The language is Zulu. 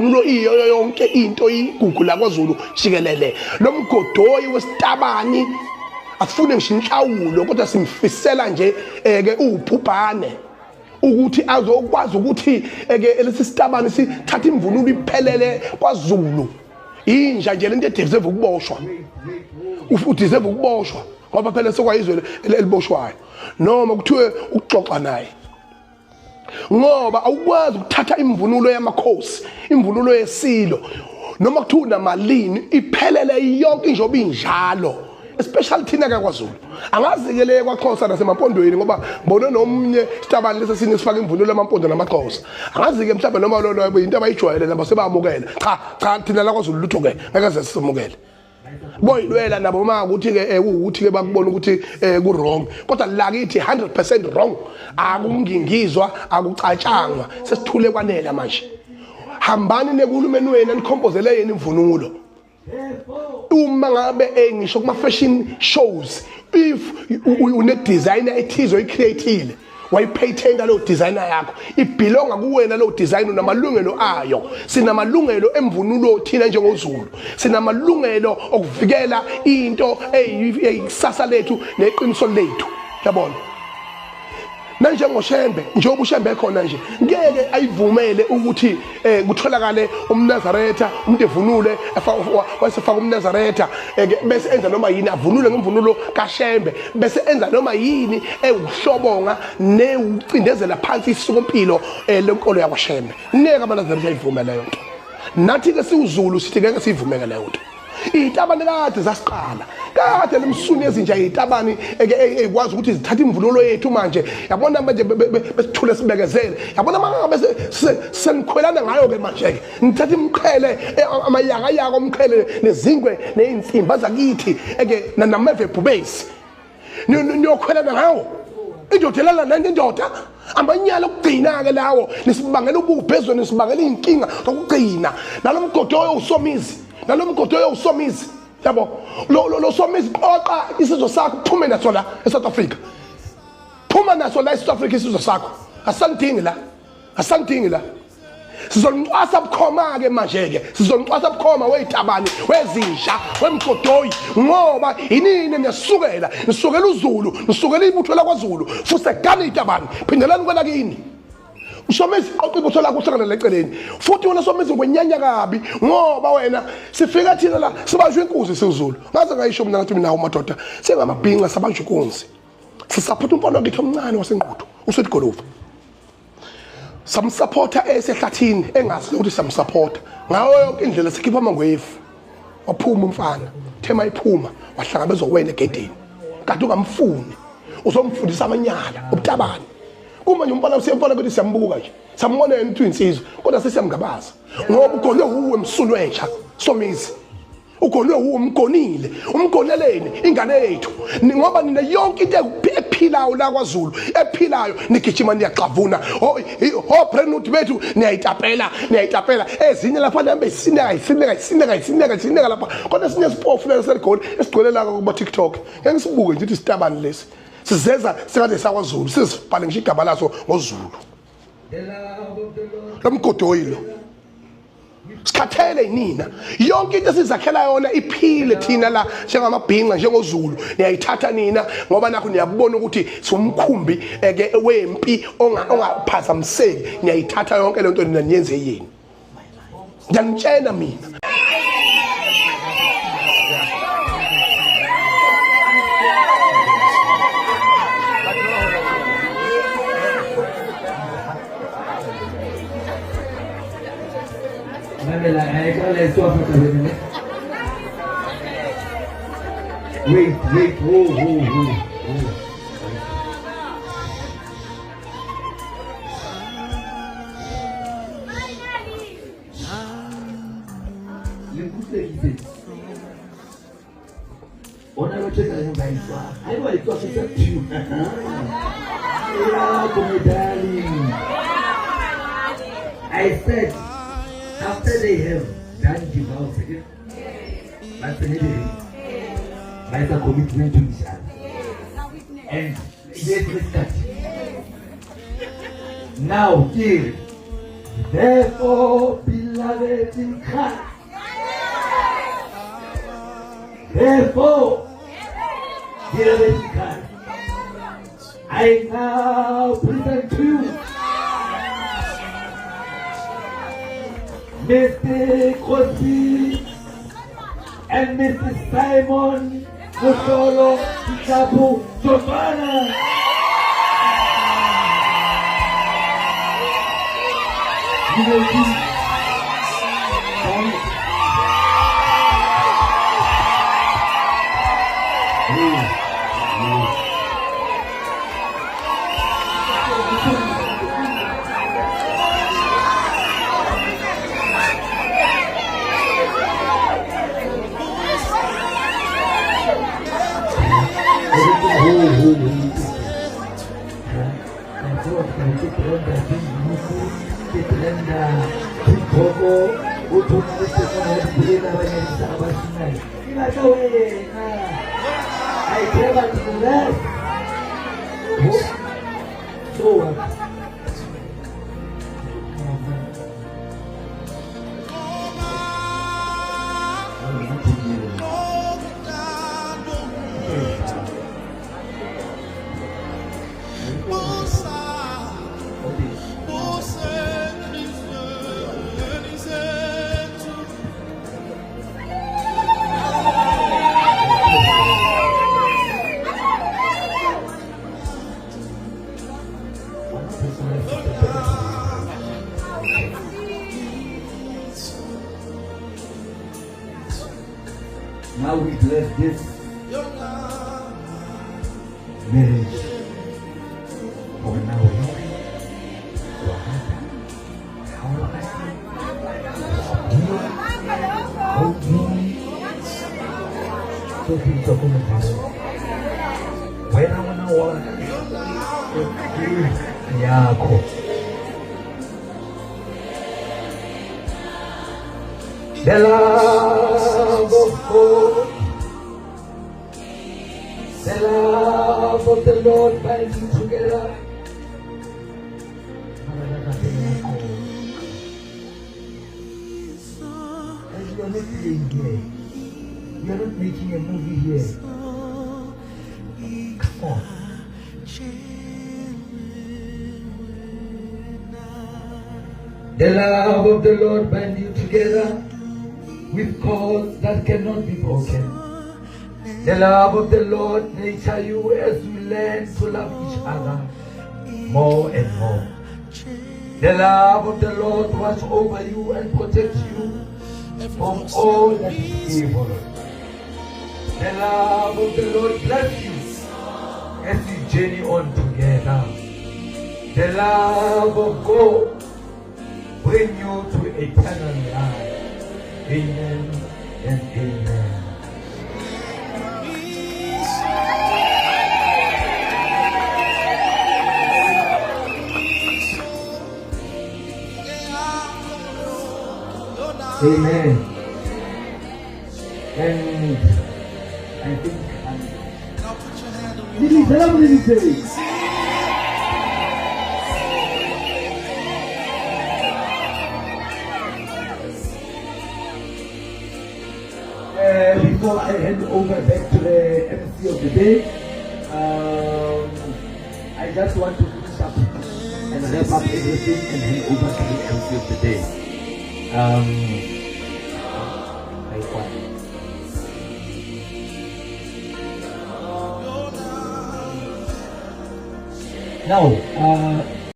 imvunulo iyo yonke into igugu la kwaZulu jikelele. Lo mgodoyi wesitabani asifune ngisho inhlawulo kodwa simfisela nje ke ubhubhane ukuthi azokwazi ukuthi ke lesi sitabani sithatha imvunulo iphelele kwaZulu. Inja nje lento deserve ukuboshwa. Udeserve ukuboshwa ngoba phela sokwayizwe eliboshwayo noma kuthiwe ukuxoxa naye. Ngoba awukwazi ukuthatha imvunulo yamakhosi, imvunulo yesilo noma kuthiwa namalini iphelele yonke njengoba injalo, especially thina kwaZulu. Angazikele kwaXhosa nasemampondweni ngoba ngibone nomnye sitabani lesesini sifaka imvunulo yamampondo namaXhosa. Angazike mhlawumbe noma lo into abayijwayele nabo sebamukela. Cha thina la kwaZulu lutho ke ngeke simukele. Boyilwela nabo ma ukuthi ke ukuthi ke bakubona ukuthi ku wrong kodwa la kithi 100% wrong. Akungingizwa akucatshangwa sesithule kwanela manje. Hambani nekulumeni wena nikhompozele yena imvunulo. Uma ngabe ngisho kuma fashion shows if une designer ethizo icreateile wayipaytenda lo designer yakho ibelonga kuwena lo design unamalungelo ayo. Sinamalungelo emvunulo thina njengoZulu. Sinamalungelo okuvikela into eyisasa lethu neqiniso lethu. Yabona? Manje ngoShembe njengoba uShembe ekhona nje ngeke ayivumele ukuthi kutholakale umNazaretha umuntu evunule wasefaka umNazaretha bese enza noma yini avunule ngemvunulo kaShembe bese enza noma yini ewuhlobonga neucindezela phansi isukumpilo lenkolo yakwaShembe. Ngeke amaNazaretha ayivumele leyo nto. Nathi ke siwuZulu sithi ngeke sivumeke leyo nto. Itabani kade zasiqala kade lemsuni ezinja itabani ekwazi ukuthi zithatha imvunulo yethu manje yabona manje besithule sibekezele yabona mangabe senikhwelana ngayo ke manje ke ngithatha imqhele amayaka yako umqhele nezingwe neinsimba zakithi nameve bubesi niyokhwelana ngawo indodelana nanje indoda amanyala okugcina ke lawo nisibangela ububhezwe nisibangela inkinga zokugcina nalomgodo usomizi nalomgodo usomizi yabo lo somizi qoqa isizwe sakho phume naso la eSouth Africa. Phuma naso la eSouth Africa isizwe sakho. Asandingi la. Sizonqwasa bukhoma ke manje ke. Sizonqwasa bukhoma weyitabani, wezinja, wemgodoyi ngoba inini nesukela uZulu, nisukela ibutho lakwaZulu. Fuse gani itabani. Phindelani kwela kini. Usomizi oqibutho lakho uhlangana leceleni. Futhi wena somizi ngwenyanya kabi ngoba wena sifika thina la sibanjwe inkunzi siZulu. Ngaze ngayisho mina ngathi mina umadoda sengamabhinqa sabanjwe inkunzi. Sisupport umfana wakhe omncane wasenquthu uSweet Golofu. Samsupporta esehlathini engazi ukuthi samsupporta. Ngayo yonke indlela sikhipha amangwefu. Waphuma umfana, thema iphuma, wahlangabezwa wena egedini. Kanti ungamfuni. Uzomfundisa amanyala, ubutabani. Uma nje umbona usiyamfana ukuthi siyambuka nje. Sambona yena ukuthi insizwe, kodwa sesiyamgabaza. Ngoba ugonwe uwe msulwentsha, somizi. Ugonwe uwe umgonile, umgoneleni ingane yethu. Ngoba nina yonke into ephilayo la kwaZulu, ephilayo nigijima niyaxavuna. Prenuthi bethu niyayitapela. Ezinye lapha nambe isineka lapha. Kodwa sinye sipofu la seligoli esigcwele la kuba TikTok. Ngeke sibuke nje ukuthi sitabani lesi. Sizeza sekade sakwaZulu sizibhale ngisho igaba laso ngoZulu. Lomgodoyi lo sikhathele nina yonke into sizakhela yona iphile thina la njengamabhinqa njengoZulu niyayithatha nina ngoba nakho niyabona ukuthi somkhumbi wempi ongaphazamiseki niyayithatha yonke lento nina niyenze yini. Ngiyangitshela mina Wait, whoa. On a le check à l'histoire. I know it's also that too. Darling. I said, after they have done divorce, that's a commitment to each other. And they respect. Now, here, therefore, beloved. beloved in Christ. Therefore, beloved in Christ, I now present to you Mr. Kosi and Mr. Simon Mosolo Kitabu Jovana. You will be now we bless this marriage for now. The love of God, the love of the Lord binding together. And you are not playing here. You are not making a movie here. Come on. The love of the Lord binds you together with cords that cannot be broken. The love of the Lord nurture you as we learn to love each other more and more. The love of the Lord watch over you and protect you from all that is evil. The love of the Lord bless you as you journey on together. The love of God bring you to eternal life. Amen and amen. Amen. And I think before I hand over back to the MC of the day, I just want to finish up and wrap up everything and hand over to the MC of the day. Now,